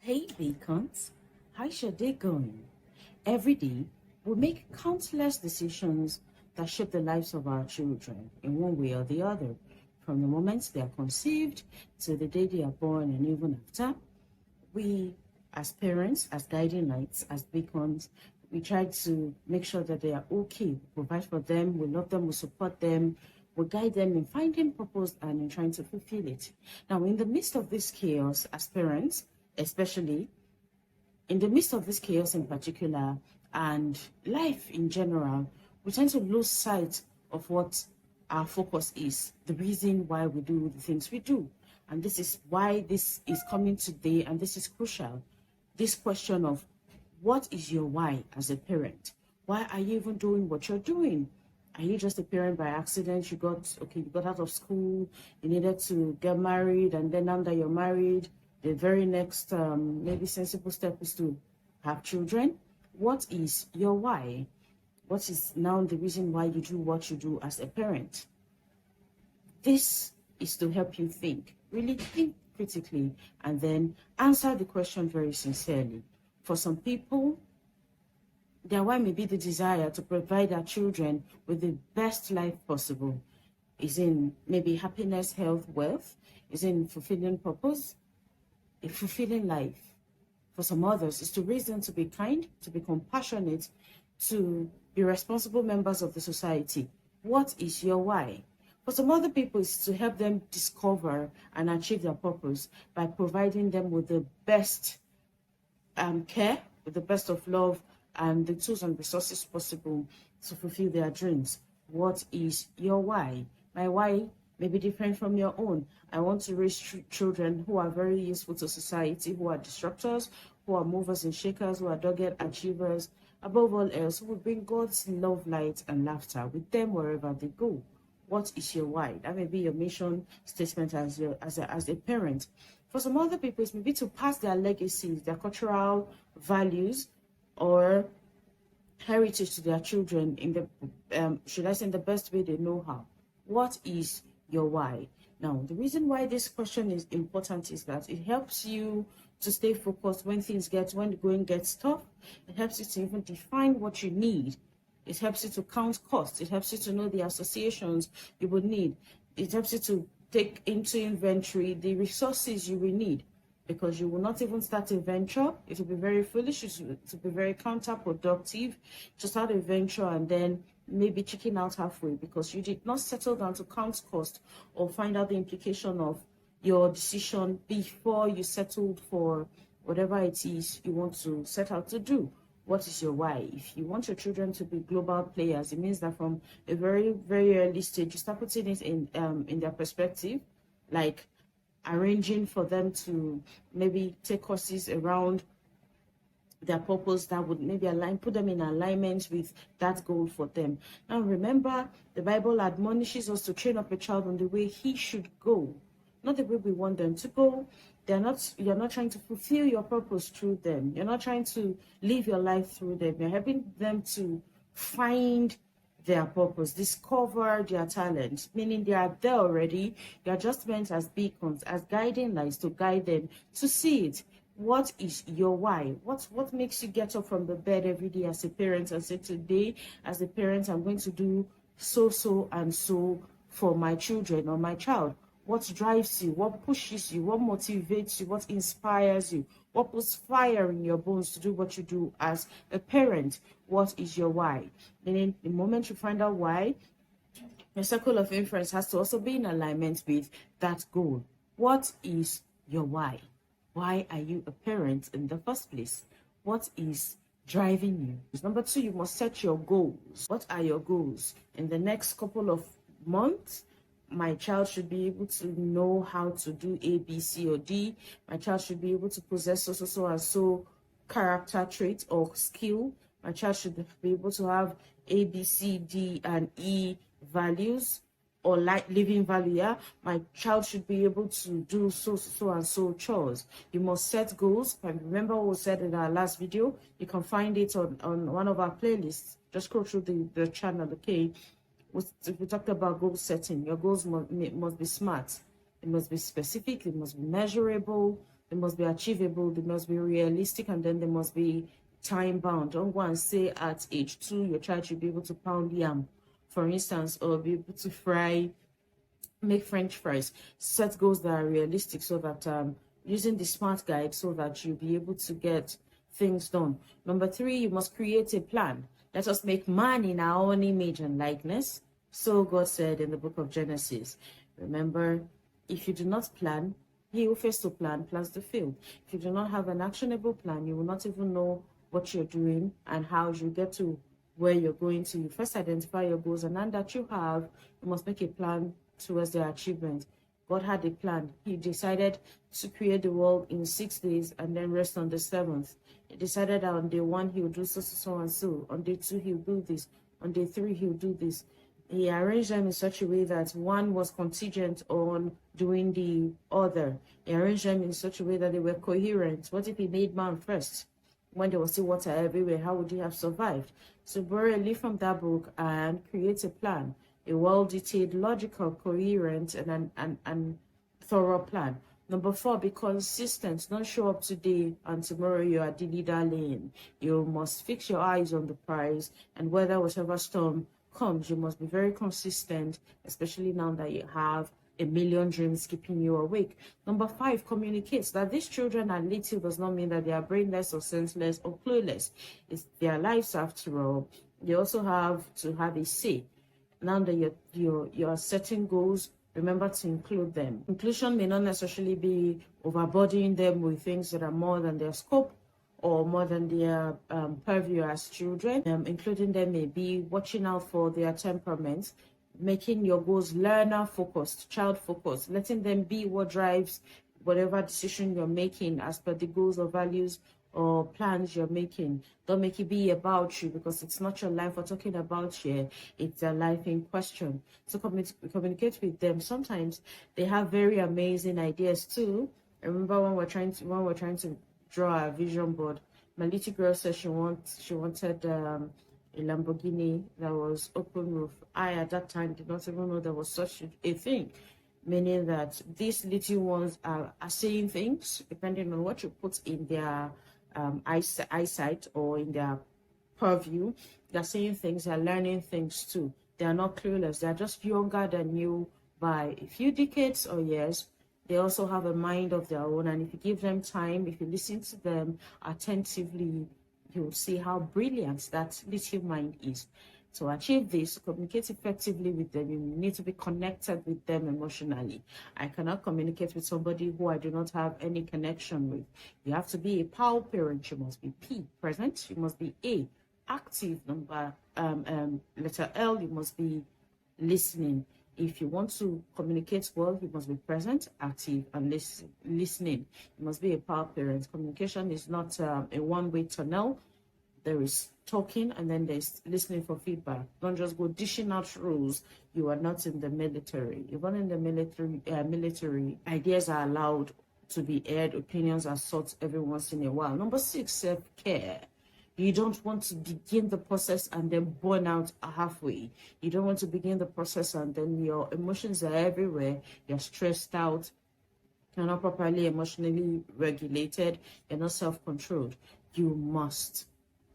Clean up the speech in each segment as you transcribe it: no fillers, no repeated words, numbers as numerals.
Hey beacons, how's your day going? Every day, we make countless decisions that shape the lives of our children in one way or the other, from the moment they are conceived to the day they are born and even after. We, as parents, as guiding lights, as beacons, we try to make sure that they are okay. We provide for them, we love them, we support them, we guide them in finding purpose and in trying to fulfill it. Now, in the midst of this chaos, as parents, especially in the midst of this chaos in particular and life in general, we tend to lose sight of what our focus is, the reason why we do the things we do. And this is why this is coming today, and this is crucial. This question of what is your why as a parent? Why are you even doing what you're doing? Are you just a parent by accident? You got out of school, you needed to get married, and then now that you're married, the very next maybe sensible step is to have children. What is your why? What is now the reason why you do what you do as a parent? This is to help you think, really think critically, and then answer the question very sincerely. For some people, their why may be the desire to provide their children with the best life possible. Is in maybe happiness, health, wealth, is in fulfilling purpose, a fulfilling life. For some others, is to raise them to be kind, to be compassionate, to be responsible members of the society. What is your why? For some other people, it's to help them discover and achieve their purpose by providing them with the best care, with the best of love and the tools and resources possible to fulfill their dreams. What is your why? My why may be different from your own. I want to raise children who are very useful to society, who are disruptors, who are movers and shakers, who are dogged achievers, above all else, who will bring God's love, light, and laughter with them wherever they go. What is your why? That may be your mission statement as a parent. For some other people, it may be to pass their legacies, their cultural values, or heritage to their children in the should I say in the best way they know how. What is your why? Now, the reason why this question is important is that it helps you to stay focused when the going gets tough. It helps you to even define what you need. It helps you to count costs. It helps you to know the associations you would need. It helps you to take into inventory the resources you will need, because you will not even start a venture. It will be very foolish. It will be very counterproductive to start a venture and then maybe chicken out halfway because you did not settle down to count cost or find out the implication of your decision before you settled for whatever it is you want to set out to do. What is your why? If you want your children to be global players, it means that from a very, very early stage, you start putting it in their perspective, like arranging for them to maybe take courses around their purpose that would maybe put them in alignment with that goal for them. Now remember, the Bible admonishes us to train up a child on the way he should go, not the way we want them to go. You're not trying to fulfill your purpose through them. You're not trying to live your life through them. You're helping them to find their purpose, discover their talent, meaning they are there already. They are just meant as beacons, as guiding lights to guide them to see it. What is your why? What makes you get up from the bed every day as a parent and say, today, as a parent, I'm going to do so, and so for my children or my child? What drives you? What pushes you? What motivates you? What inspires you? What puts fire in your bones to do what you do as a parent? What is your why? Meaning, the moment you find out why, your circle of influence has to also be in alignment with that goal. What is your why? Why are you a parent in the first place? What is driving you? Number two, you must set your goals. What are your goals? In the next couple of months, my child should be able to know how to do A, B, C, or D. My child should be able to possess so and so character trait or skill. My child should be able to have A, B, C, D, and E values or like living value. Yeah, my child should be able to do so and so chores. You must set goals. And remember what we said in our last video. You can find it on one of our playlists. Just go through the channel, okay? We talked about goal setting. Your goals must be smart. It must be specific. It must be measurable. They must be achievable, they must be realistic, and then they must be time bound. Don't go and say at age 2 your child should be able to pound yam, for instance, or be able to make French fries. Set goals that are realistic so that using the SMART guide so that you'll be able to get things done. Number 3, you must create a plan. Let us make man in our own image and likeness. So God said in the book of Genesis. Remember, if you do not plan, he who fails to plan plans to fail. If you do not have an actionable plan, you will not even know what you're doing and how you get to where you're going to. You first identify your goals, and then that you have, you must make a plan towards their achievement. God had a plan. He decided to create the world in 6 days and then rest on the 7th. He decided that on day 1 he would do so and so. On day 2 he would do this. On day 3 he would do this. He arranged them in such a way that one was contingent on doing the other. He arranged them in such a way that they were coherent. What if he made man first? When there was still water everywhere, how would he have survived? So borrow a leaf from that book and create a plan, a well-detailed, logical, coherent, and thorough plan. Number 4, be consistent. Don't show up today and tomorrow you are dilly-dallying. You must fix your eyes on the prize, and whether whatever storm comes, you must be very consistent, especially now that you have a million dreams keeping you awake. Number 5, communicate. That these children are little does not mean that they are brainless or senseless or clueless. It's their lives after all. They also have to have a say. Now that you're setting goals, remember to include them. Inclusion may not necessarily be overburdening them with things that are more than their scope or more than their purview as children. Including them may be watching out for their temperaments, making your goals learner-focused, child-focused, letting them be what drives whatever decision you're making as per the goals or values or plans you're making. Don't make it be about you, because it's not your life we're talking about here. It's their life in question. So communicate with them. Sometimes they have very amazing ideas too. I remember when we're trying to draw a vision board, my little girl said she wanted a Lamborghini that was open roof. I at that time did not even know there was such a thing, meaning that these little ones are saying things depending on what you put in their eyesight or in their purview. They're saying things, they're learning things too. They are not clueless. They're just younger than you by a few decades or years. They also have a mind of their own, and if you give them time, if you listen to them attentively, you'll see how brilliant that little mind is. To achieve this, to communicate effectively with them, you need to be connected with them emotionally. I cannot communicate with somebody who I do not have any connection with. You have to be a pal parent. You must be P, present. You must be A, active. Letter L, you must be listening. If you want to communicate well, you must be present, active, and listening. You must be a pal parent. Communication is not a one-way tunnel. There is talking and then there's listening for feedback. Don't just go dishing out rules. You are not in the military. Even in the military, ideas are allowed to be aired, opinions are sought every once in a while. Number 6, self-care. You don't want to begin the process and then burn out halfway. You don't want to begin the process and then your emotions are everywhere. You're stressed out. You're not properly emotionally regulated. You're not self-controlled. You must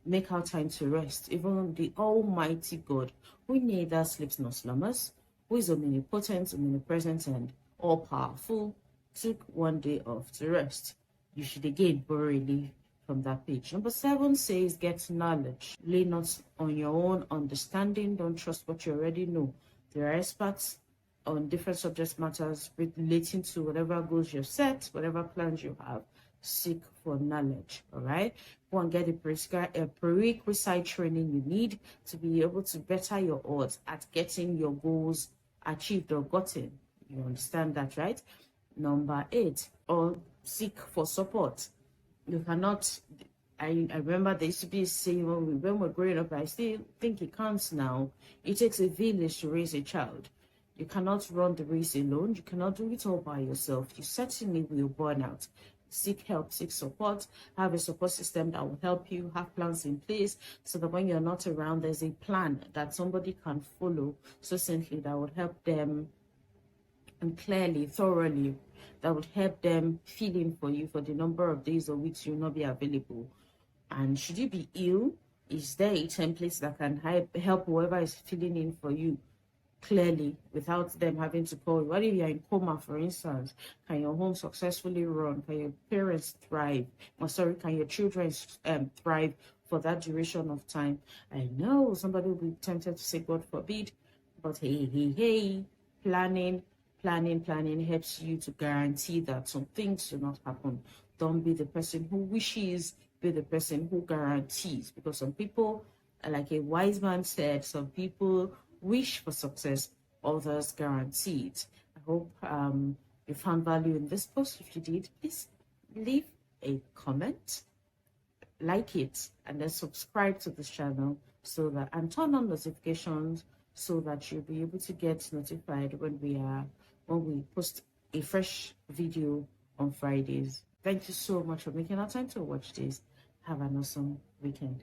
make our time to rest. Even the Almighty God, who neither sleeps nor slumbers, who is omnipotent, omnipresent, and all-powerful, took one day off to rest. You should again borrow a leaf from that page. Number 7 says, get knowledge. Lay not on your own understanding. Don't trust what you already know. There are experts on different subject matters relating to whatever goals you've set, whatever plans you have. Seek for knowledge. All right, go and get a prerequisite training you need to be able to better your odds at getting your goals achieved or gotten. You understand that, right? Number 8, or seek for support. You cannot. I remember there used to be a saying when we're growing up. I still think it counts now. It takes a village to raise a child. You cannot run the race alone. You cannot do it all by yourself. You certainly will burn out. Seek help, seek support, have a support system that will help you, have plans in place so that when you're not around, there's a plan that somebody can follow succinctly that would help them and clearly, thoroughly, that would help them fill in for you for the number of days or weeks you'll not be available. And should you be ill, is there a template that can help whoever is filling in for you clearly without them having to call you? What if you're in coma, for instance? Can your home successfully run? Can your parents thrive? Or sorry, can your children thrive for that duration of time? I know somebody will be tempted to say, God forbid, but hey, planning helps you to guarantee that some things do not happen. Don't be the person who wishes, be the person who guarantees. Because some people, like a wise man said, some people wish for success, others guarantee it. I hope you found value in this post. If you did, please leave a comment, like it, and then subscribe to this channel so that, and turn on notifications so that you'll be able to get notified when we post a fresh video on Fridays. Thank you so much for making our time to watch this. Have an awesome weekend.